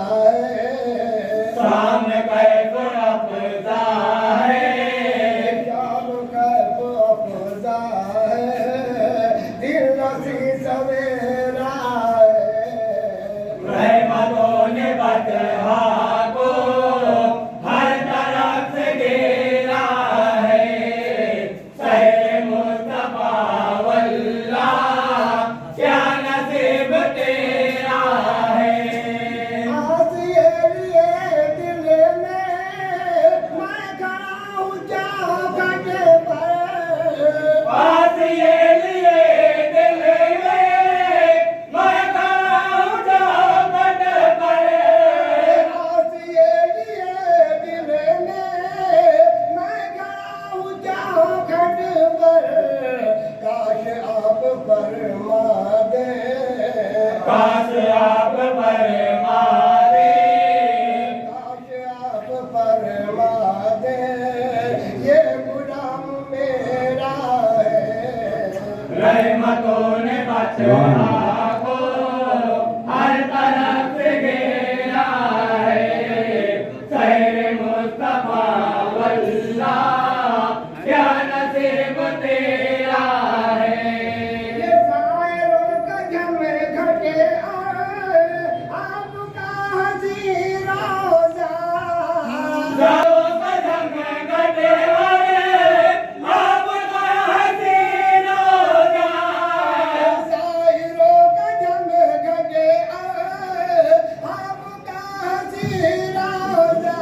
है, शाम कैफ अफ़ज़ा है, शाम कैफ अफ़ज़ा है, दिल नसी सवेरा है। रहमतों ने बतहा को हर तरफ से घेरा है। शहर मुस्तफा वल्लाह क्या नसीब तेरा है। आज ये लिए दिल में मैं खड़ा हूँ चौखट पर, पास ये लिए दिल में मैं खड़ा हूँ चौखट पर। आज ये लिए दिल में मैं खड़ा हूँ चौखट पर। काश आप फरमा दे, काश आप फरमा दे, काश आप फरमा दे, ये गुलाम मेरा है। रहमतों ने बतहा को हर तरफ से घेरा है। शहर मुस्तफा वल्लाह क्या नसीब तेरा है। ये शायरों का झमघटे आपका हज़ी रोज़ा, जाओ कदम गटे आपका हसीन रोज़ा। शायरों का झमघटे आपका हज़ी रोज़ा।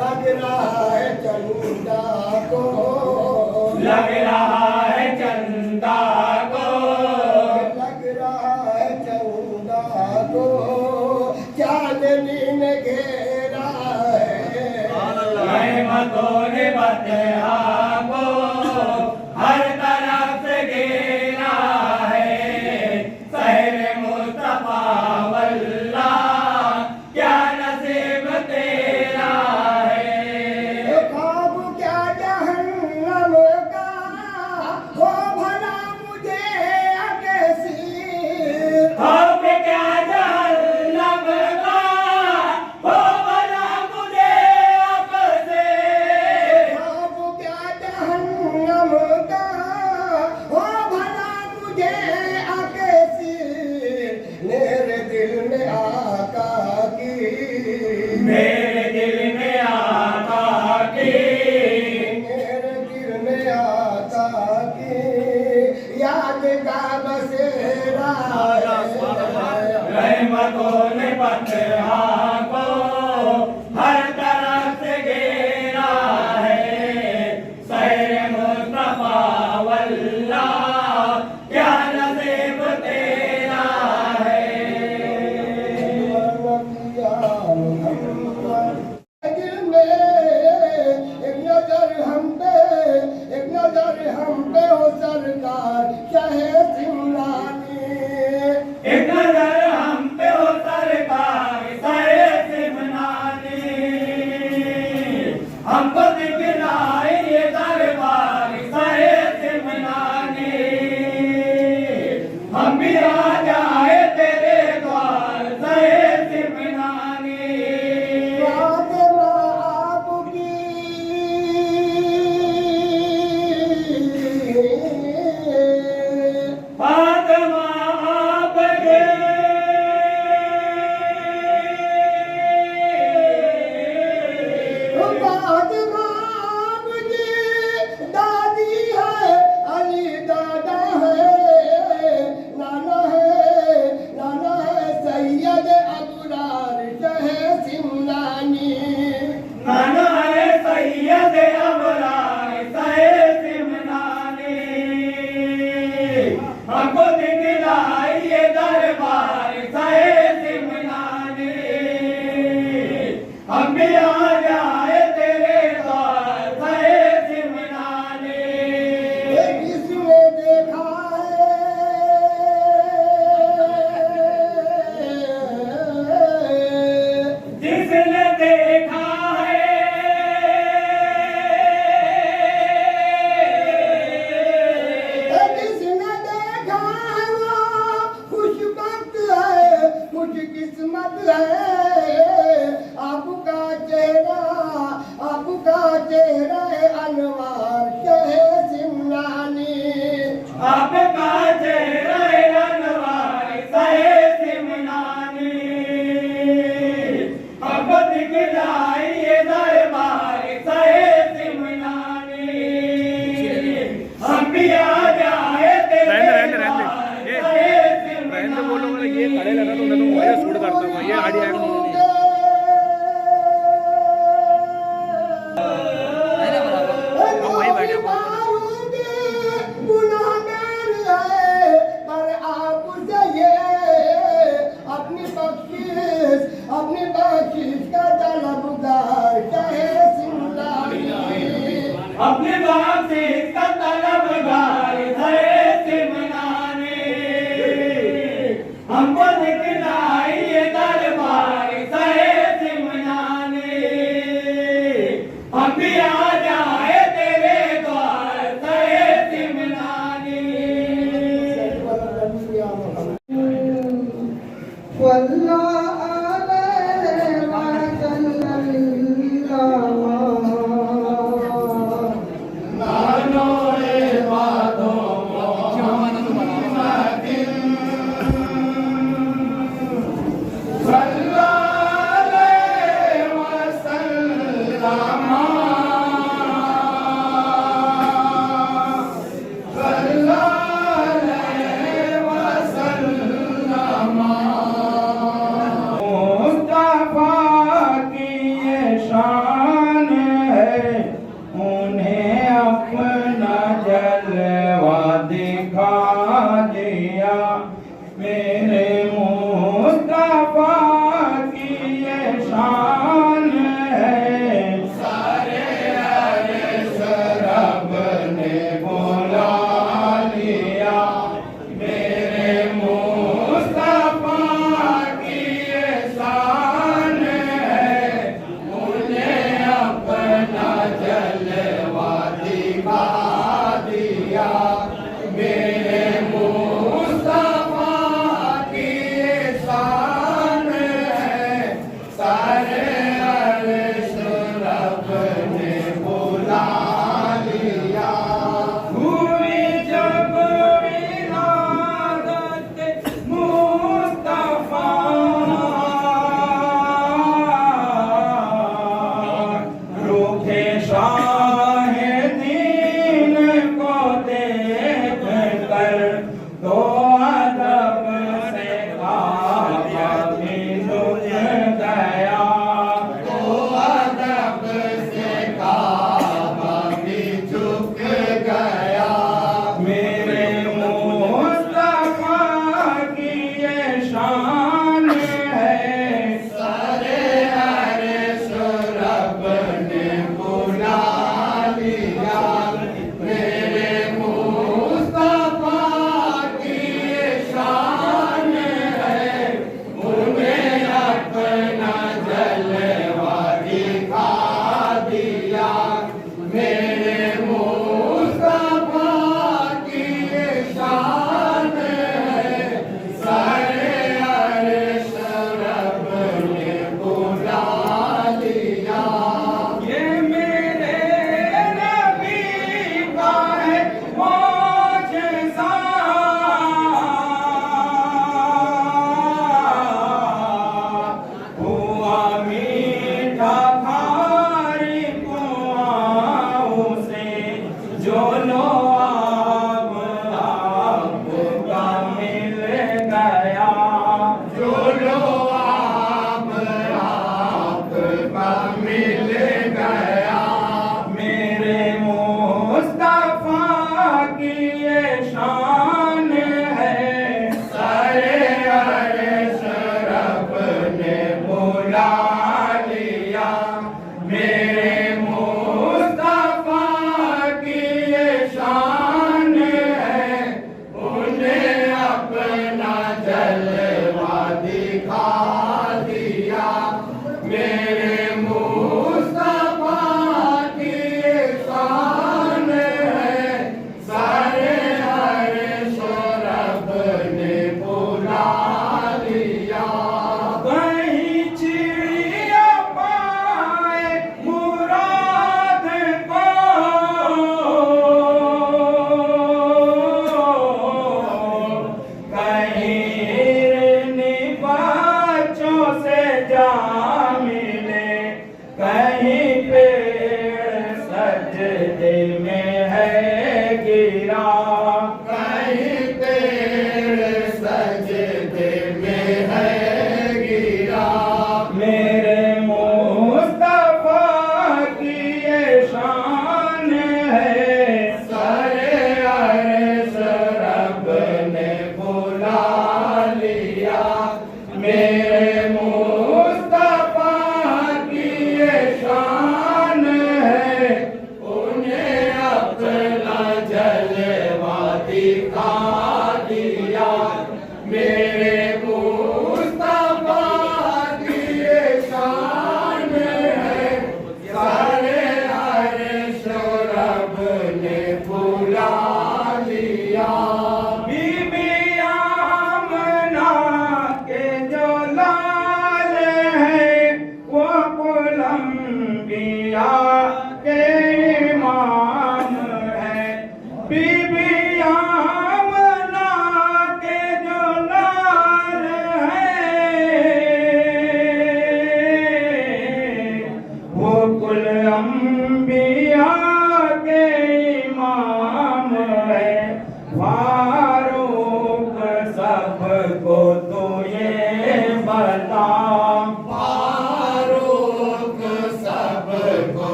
लग रहा है चंदा को, लग रहा है चंदा को, लग रहा है चंदा को, चांदनी ने घेरा है। रहमतों ने बतहा को हर तरफ से घेरा है। शहर मुस्तफा वल्लाह क्या नसीब तेरा है। ख्वाब क्या जहन्नम का हो भला मुझे कैसी, ख्वाब क्या जहन्नम का हो भला मुझे आपसे। ख्वाब क्या जहन्नम का हो भला मुझे कैसी। मेरे दिल में आका की, मेरे दिल में आका की, मेरे दिल में आका की याद का बसेरा है। रहमतों ने बतहा को हर तरफ से घेरा है। शहर मुस्तफा वल्लाह क्या नसीब तेरा है। दिल में एक नजर हम पे, एक नजर हम पे हो सरकार चाहे सिमरानी। एक नजर हम पे हो सरकार साए सिमनानी। हमको दिखलाए ये दरबार साए सिमनानी। हम भी आ जाए तेरे द्वार साए सिमनानी। फातिमा आपकी फातिमा आपके फातिमा आपकी दादी है, अली दादा है, नाना है सैयद अबरार शहे सिमरानी। नाना है सैयद अबरार साए सिमनानी। हमको दिखलाई ये दरबार साए सिमनानी। हम भी आ जाए तेरे द्वार साए सिमनानी। किसने देखा है, जिसने देखा है किसने देखा है वो खुशबख्त है, खुश किस्मत है। बख्शिश का तलबगार चाहे सिमलानी अपने बख्शिश का तलबगार है सिमलानी हमको दिखलाइए दरबार है सिमलानी हम भी आ जाए तेरे द्वार है सिमलानी वल्लाह अलैहि वसल्लम मेरे मुस्तफा की ये शान है सारे अरश रब ने बुला लिया मेरे मुस्तफा की ये शान है उन्हें अपना जलवा दिखा दिया मेरे गया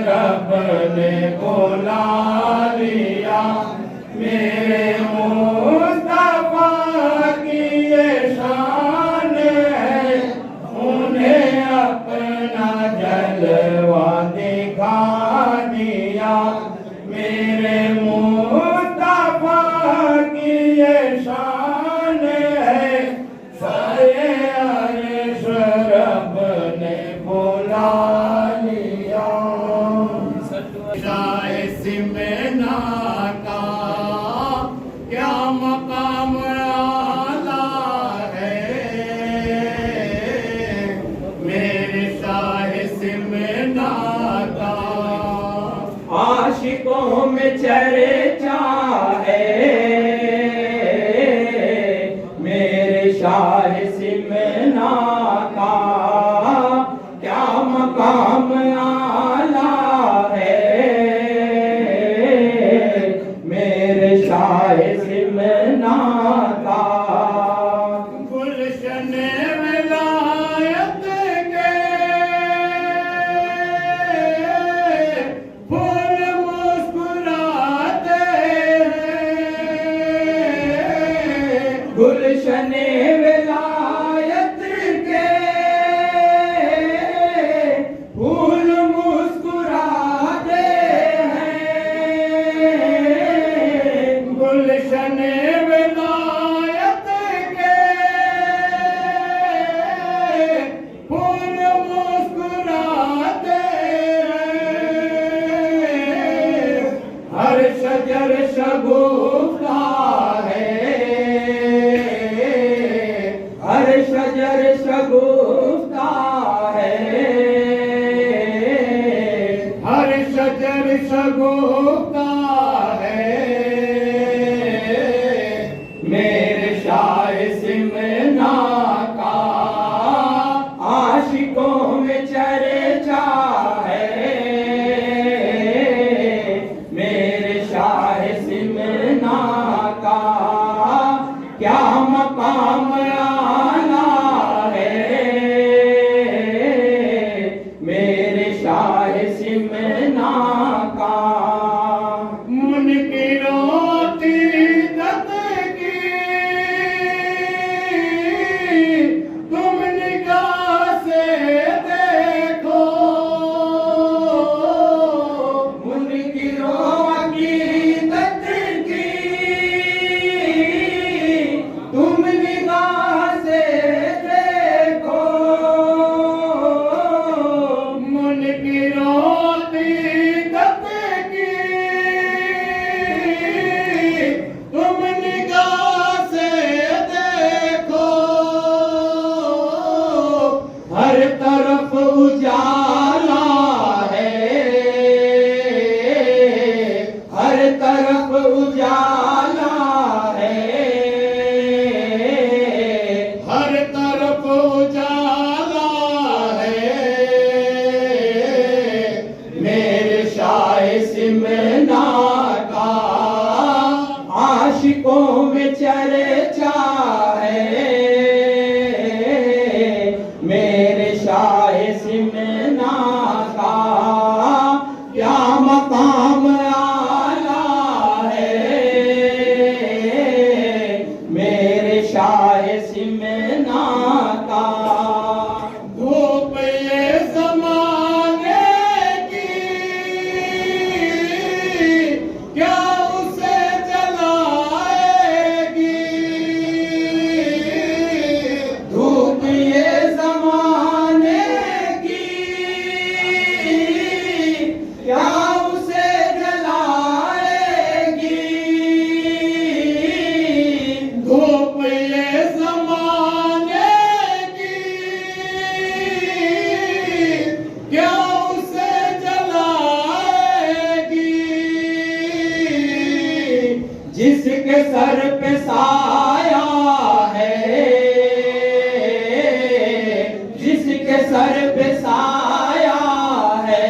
रब ने बुला लिया मेरे मुस्तफा की ये शान है उन्हें अपना जलवा दिखा दिया मेरे मुस्तफा की ये शान है सारे अर्श रब ने बुला लिया शाहे सिमना का क्या मकाम आला है मेरे शाहे सिमना का आशिकों में चर्चा है मेरे शाह सिमना का क्या मकाम आला है मेरे शाह सिमना का गुलशन विलायत के फूल मुस्कुराते हैं गुलशन विलायत के फूल मुस्कुराते हैं गुलशन विलायत के फूल मुस्कुराते हैं हर शजर शगुफ्ता है हर शजर शगुफ्ता है हर शजर शगुफ्ता है मेरे शाह सिमना का आशिकों में चर्चा है मेरे शाह सिमना का क्या मकाम आला है मेरे शाह सिमना का मुनकिरों की दत की तुम निगाह से देखो मुनकिरों की दत की तुम निगाह से देखो मुनकिरों की दत की तुम निगाह से देखो हर तरफ उजाला है हर तरफ उजाला है हर तरफ उजाला है मेरे शाह सिमना का आशिकों में चर्चा है मेरे शाह सिमना का क्या मकाम आला है मेरे शाह सिमना का धूप ये ज़माने की क्या उसे जलाएगी धूप ये ज़माने की क्या उसे जलाएगी धूप ये ज़माने की क्या उसे जलाएगी जिसके सर पे साया है जिसके सर पे साया है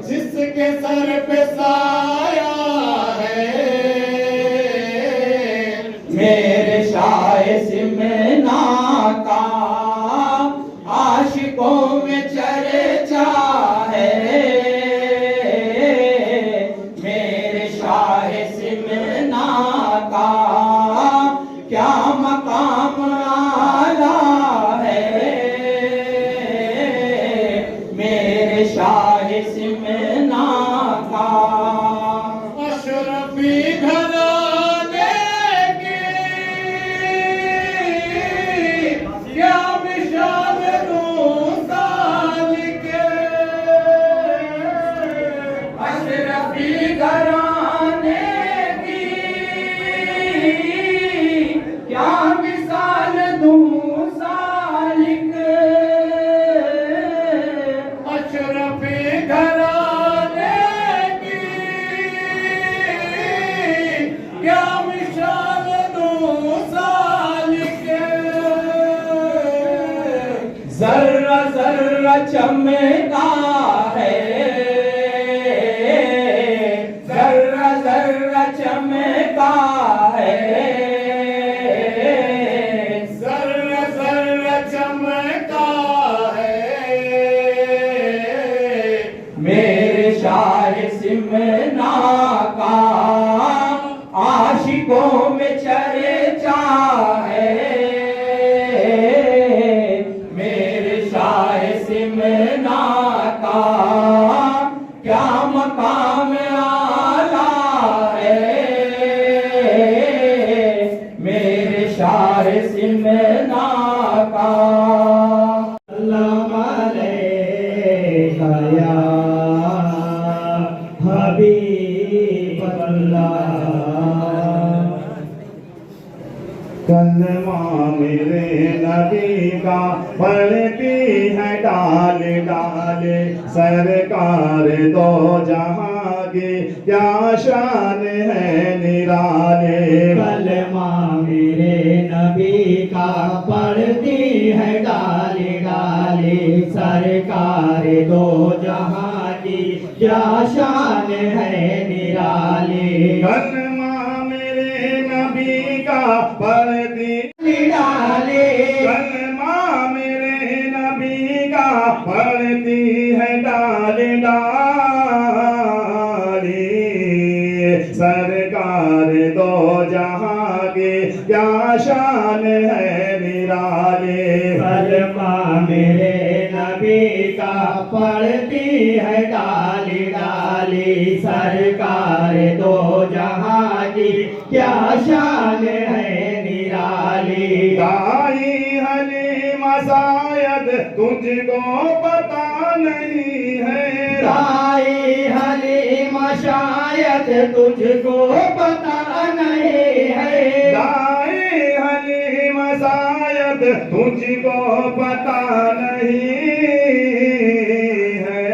जिसके सर पे साया है मेरे शाह सिमना का आशिकों में चर्चा शाह सिमना का अशरफी घराने की क्या मिसाल दूं सालिके अशरफी घराने की क्या मिसाल दूं सालिक अशरफी घराने की क्या मिसाल दूं सालिके जर्रा जर्रा चमका है जर्रा जर्रा चमका है जर्रा जर्रा चमका है मेरे शाह सिमना का आशिकों में चर्चा है मेरे शाह सिमना का क्या मकाम आला है मेरे शाह सिमना का सलाम अलैका या हबीब अल्लाह। कलमा मेरे नबी का पढ़ती है डाल डाल सरकार दो जहां की क्या शान है निराले कलमा मेरे नबी का पढ़ती है डाली डाली सरकार दो जहां की क्या शान है निराली कलमा मेरे नबी का पढ़ती डाली कलमा मेरे नबी का पढ़ती है डाल डाली सरकार दो जहां की क्या शान है निराले कलमा मेरे नबी का पढ़ती है डाली डाली सरकार दो जहां की क्या शान है निराली दाई हलीमा शायद तुझको पता नहीं है दाई हलीमा शायद तुझको पता नहीं है दाई हलीमा शायद तुझको पता नहीं है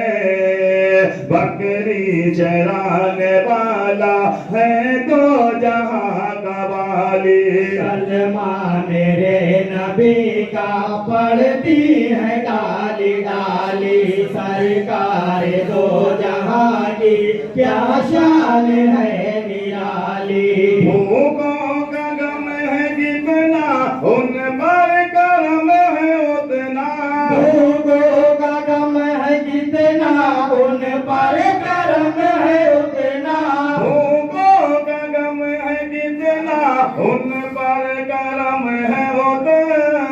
बकरी चराने वाला है तो जहां का वाली कलमा मेरे नबी का पढ़ती है डाली डाली सरकार दो जहां की क्या शान है निराली भूखों का गम है जितना उन पर करम है उतना भूखों का गम है जितना उन पर करम है उतना भूखों का गम है जितना उन पर करम है उतना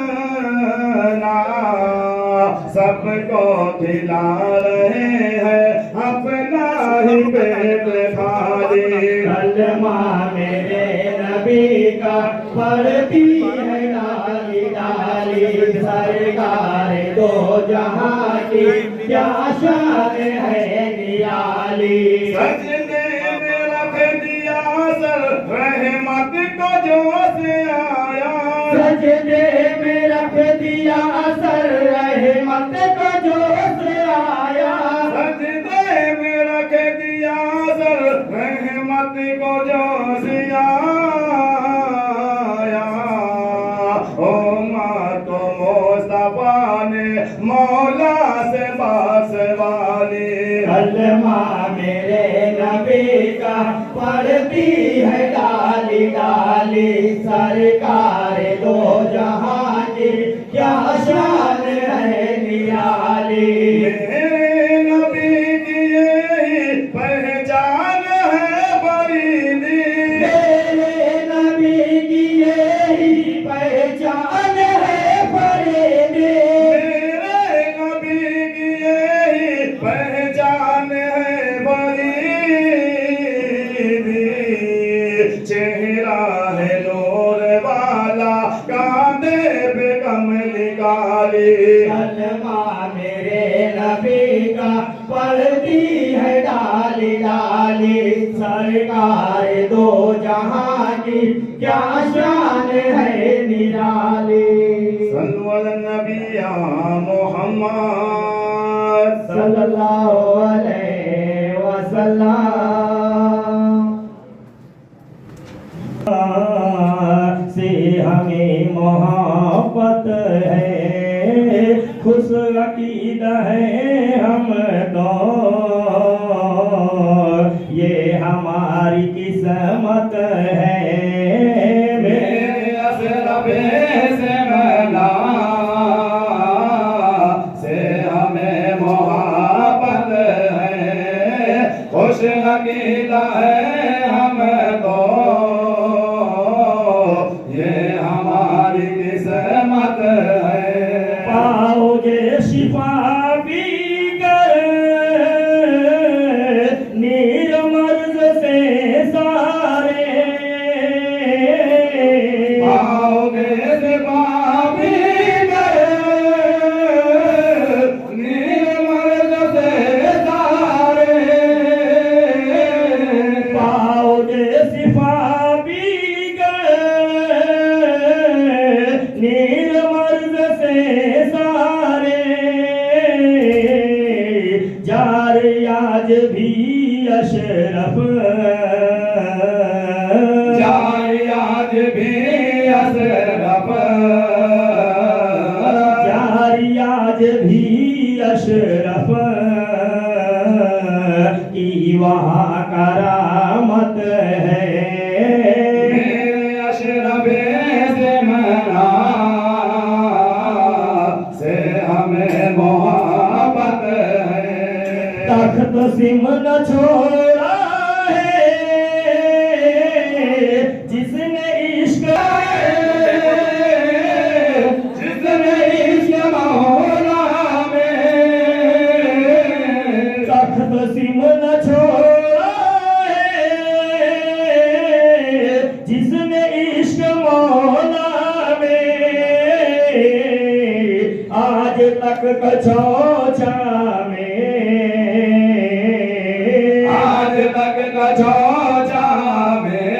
सबको खिला रहे हैं अपना ही पेट खाली कलमा मेरे नबी का पढ़ती है डाली डाली सरकार दो जहां की क्या शान है निराली सजदे में रख दिया सर रहमत को जो से आया सजदे में रख दिया असर रहमत को जो से आया सजदे में रख दिया सर रहमत को जो से आया ओ माँ तो मुस्तफा ने मौला से बास वाली कलमा मेरे नबी का पढ़ती है डाली डाली सरकार दो जहां की क्या शान है निराली मेरे नबी की यही पहचान है बरीदी मेरे नबी की यही पहचान है फरीदी मेरे नबी की यही सरकार दो जहां की क्या शान है निराली। सल्लु अला नबी या मोहम्मद सल्लल्लाहु अलैहि वसल्लम। से हमें मोहब्बत है, खुश अकीद है हम तो, ये हमारी किस्मत है। मेरे असरबे से मौला से हमें मोहब्बत है, खुश अकीद है हम तो, ये हमारी किस्मत है। पाओगे शिफा पी कर नीर मर्ज से सारे, पाओगे शिफा पी कर नीर मर्ज से सारे, पाओगे शिफा पी नीर मर्द से सारे, जार आज भी अशरफ, जार आज भी अशरफ, जार आज भी अशरफ की वहाँ करामत है। मेरे अशरफ से मना से हमें मोहब्बत है। तख्त सिम न छोड़ा है जिसने इश्क, जिसने इश्क मौला में, तख्त सिम न छोड़ा है जिसने इश्क मौला में, आज तक कछोचा में, आज तक कछोचा में,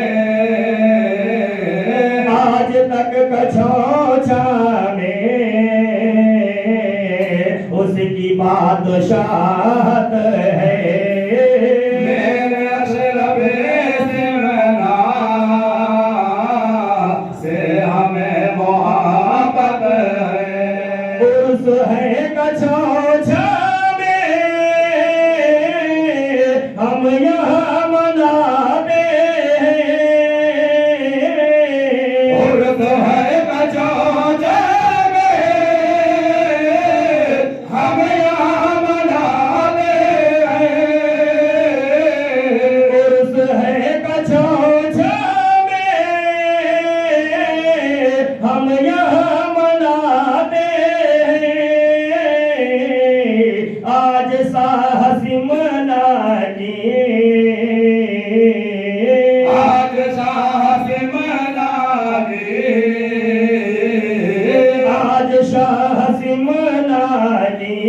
आज तक कछोचा में उसकी बादशाहत है। मेरे अशरफे से मना से हमें मोहब्बत है। उर्स है कछोचा में हम यहाँ मनाते हैं। उर्स है कछोचा में हम यहाँ मनाते हैं। उर्स है कछोचा में हम यहाँ मनाते हैं। आज साहसिम नानी, आज साहसिम नानी, आज साहसिम नानी,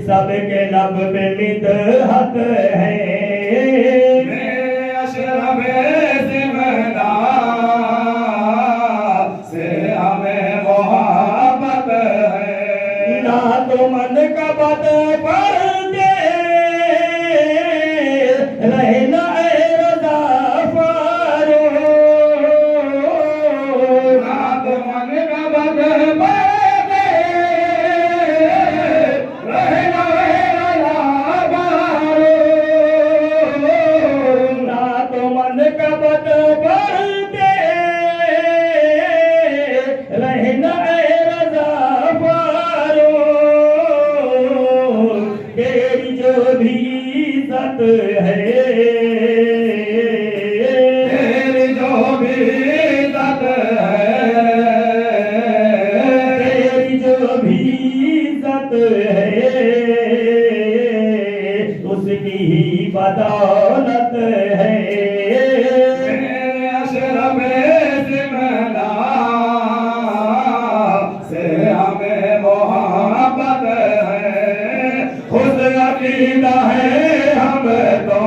सबके लब पे मिदहत है। मेरे अशरफे से मना से हमें मोहब्बत है। ना तो मन का बद पड़ते रहना रज़ा फारो, ना तो मन का बद पड़ते रहना रज़ा फारो, ना तो मन का बद पड़ते रहना रज़ा फारो, तेरी जो भी इज्जत है, तेरी जो भी इज्जत है, तेरी जो भी इज्जत है, उसकी ही बदौलत है। मेरे अशरफे से मना से हमें मोहब्बत है। खुद अकीदा है हम तो,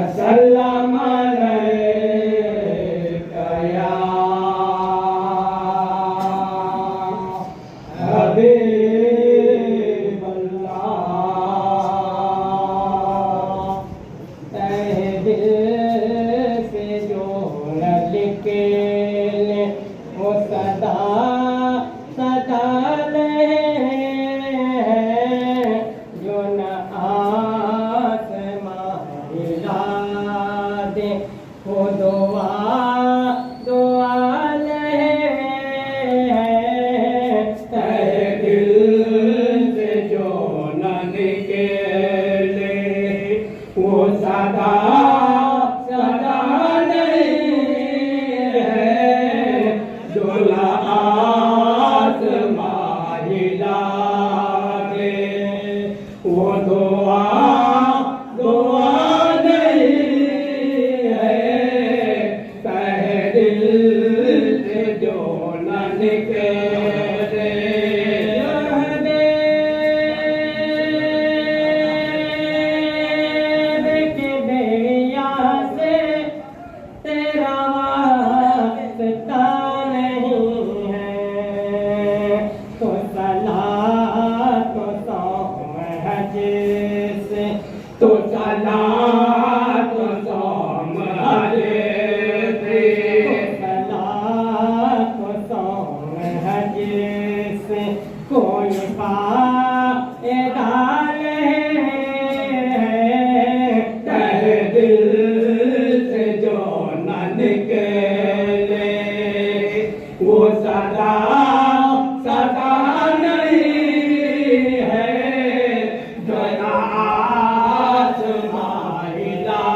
वसल्लम अलैका या हबीबल्लाह। तहे दिल से जो न लिखे वो सदा सदा जो न आसमां हिला दे वो दुआ दुआ तहे दिल से जो न निकले वो सदा सदा नहीं है जो ना आसमां हिला दे वो दुआ दुआ नहीं है तहे दिल से जो न निकले। तेरा वास्ता नहीं है तो सला तो सौम हज से तो सला तो सौम हज से तो सला तो सौम हज से कोई फायदा नहीं तहे दिल से जो न निकले वो सदा सदा नहीं है जो ना आसमां हिला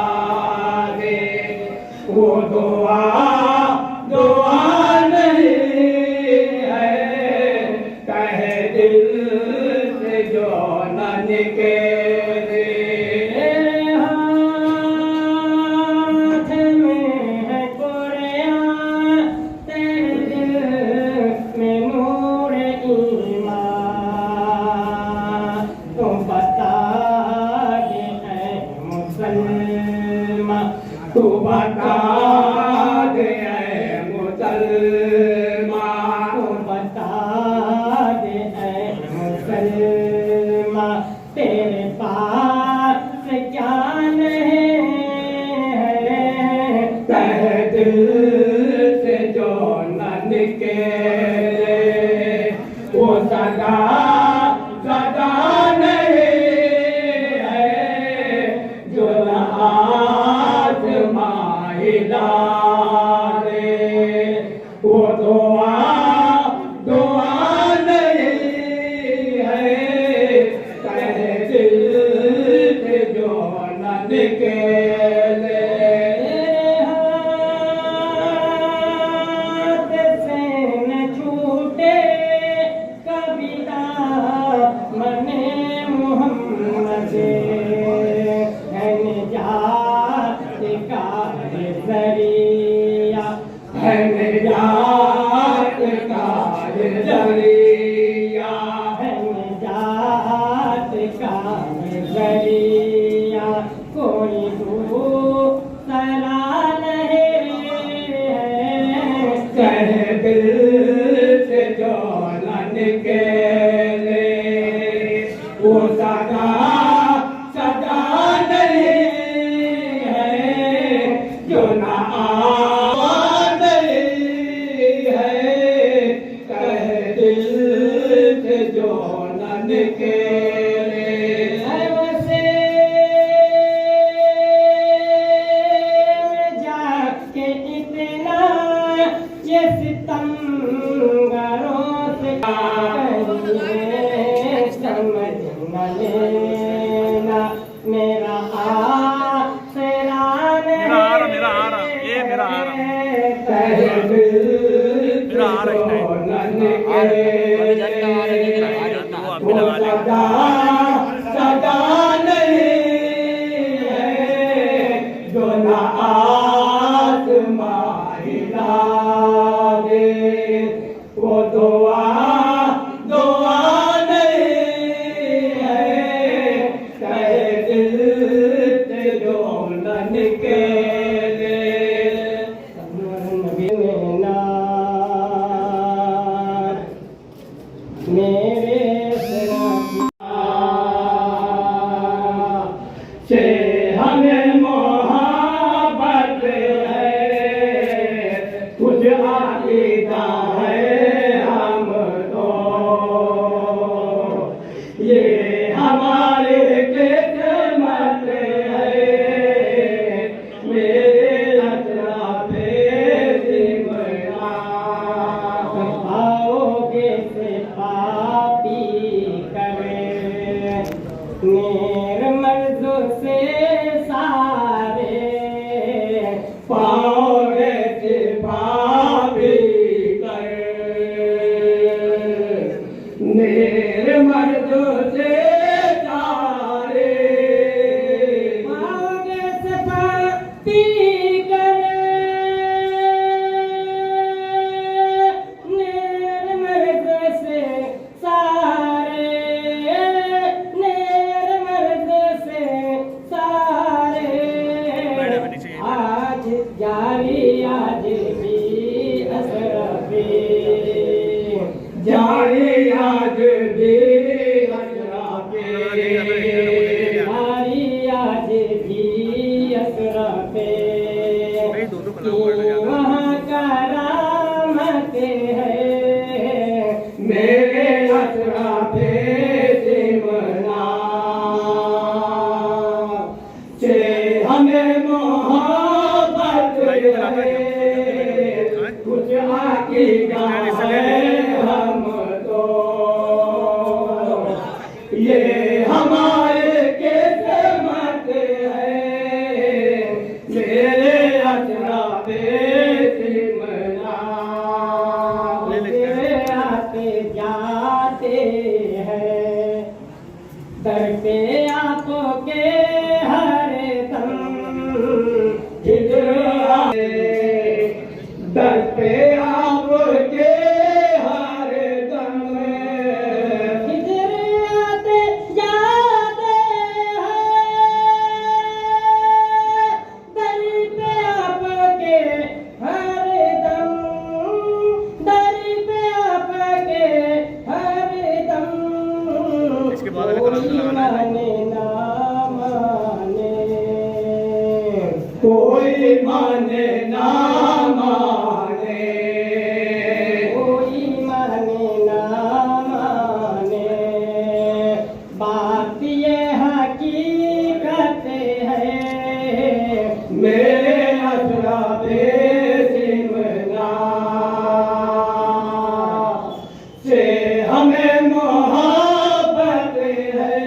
दे वो दुआ दुआ नहीं है कहे दिल से जो न निकले। हाथ में है कुरान तेरे दिल में नूर ईमान तो बता दे ऐ मुसलमान तू बता दे ऐ मुसलमान तू बता दे ऐ मुसलमान तेरे पास क्या नहीं है तहे दिल से जो न निकले वो सदा सदा नहीं है जो न आसमां हिला दे वो दुआ दुआ नहीं है तहे दिल से जो न निकले। हाथ से न छूटे कभी दामने मोहम्मद है निजात का जरिया है निजात का जरिया है निजात का जरिया कोई दूसरा नहीं है कहे दिल से जो न निकले वो सदा सदा नहीं है जो ना नहीं है कहे दिल से जो न निकले। वैसे जाके इतना ये सितमगरों से समझ न लेना मेरा आसरा मेरा आ रहा ये मेरा आ रहा तहे दिल मेरा आ रहा है वो सदा सदा नहीं है जो ना आसमां हिला दे वो दुआ दुआ नहीं है कहे दिल से जो न के नबी में नार मेरे से हमें मोहब्बत है कुछ आकीदा है हम तो ये हमारे किस्मत है मेरे अतराफे सिमरा आओगे से पापी करें निर्मर्द से सारे पाओगे से पापी करें निर्मर्द से सारे पाओगे से पापी निर्मर्द से सारे निर्मर्द से सारे आज जारी आज भी अशरफी जारी आज भी अशरफी जारी आज भी अशरफी वहाँ करामत है मेरे अशरफे सिमरा से हमें मोहब्बत है कुछ आकीदा है हम तो ये हमारे किस्मत है मेरे अशरफे सिमरा आते जाते हैं दर पे आपके हर दम हिजर आए दर पे आपके हर दम हिजर आते जाते हैं दर पे आपके हर दम दर पे आपके हर दम इसके बाद में कलाम लगाना है। कोई माने ना माने कोई माने ना माने बात ये हकीकत है मेरे अशरफे सिमरा से हमें मोहब्बत है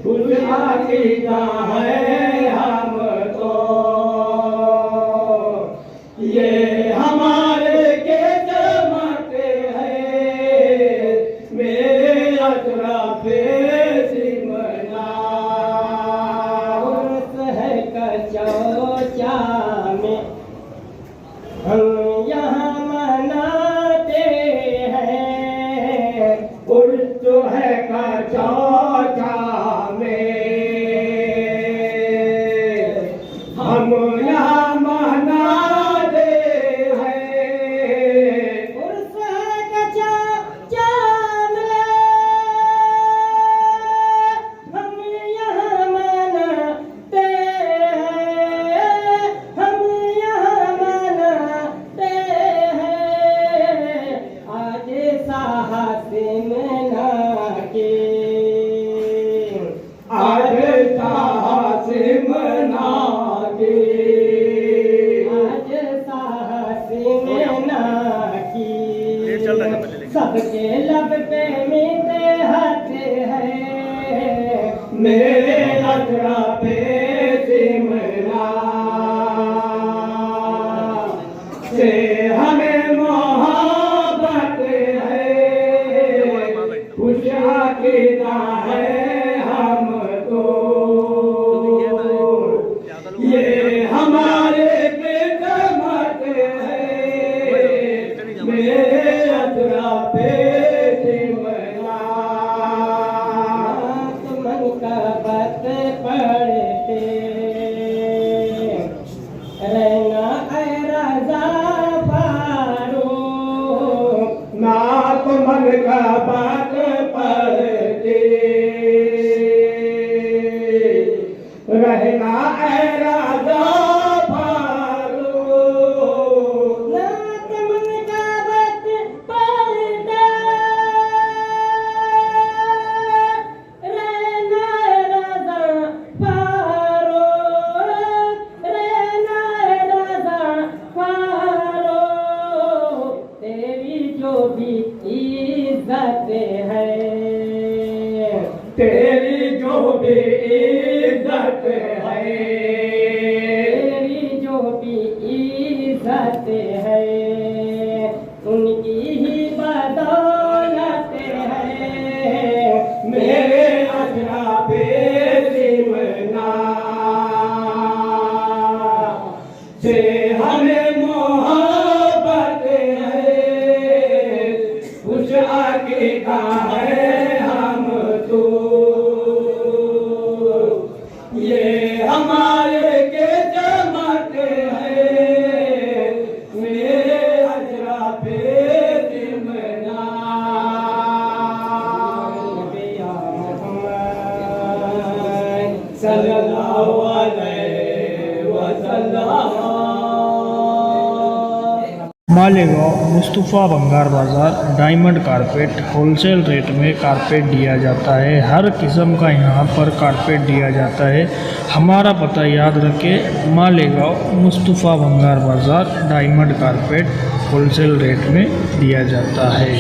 कुछ आकीदा है हम तो ये हमारे किस्मत है मेरे अशरफे सिमरा उर्स है कचौचा में हम यहाँ मनाते हैं उर्स है कचौचा में हम यहाँ मनाते हैं उर्स है कचौचा में हम यहाँ मनाते हैं हम यहाँ मनाते हैं आज साहसिन ना के आज साहसिन ना के आज साहसिन ना की चल रहा है पहले सबके लब पे मीठे हटे हैं मेरे अशरफे सिमरा से हमें मोहब्बत है कुछ आकीदा है हम तो ये हमारे किस्मत है मेरे अशरफे सिमरा मन का बात पढ़ते का बात पलटे रहना ऐ राजा फारूक नात मन का बात पलटे रहना राजा फारूक रहना राजा फारूक तेरी जो भी इज्जत है तेरी जो भी इज्जत है तेरी जो भी इज्जत है उनकी ही बदौलत है मेरे अजनबी सिमना से हमें मोहब्बत है कुछ अकीदा है हम तो ये हमारे के चमक है मेरे अजनबी सिमना सल्लल्लाहु अलैहि वसल्लम। मालेगांव मुस्तफ़ा भंगार बाज़ार डायमंड कारपेट होलसेल रेट में कारपेट दिया जाता है। हर किस्म का यहाँ पर कारपेट दिया जाता है। हमारा पता याद रखें, मालेगांव मुस्तफ़ा भंगार बाज़ार डायमंड कारपेट होलसेल रेट में दिया जाता है।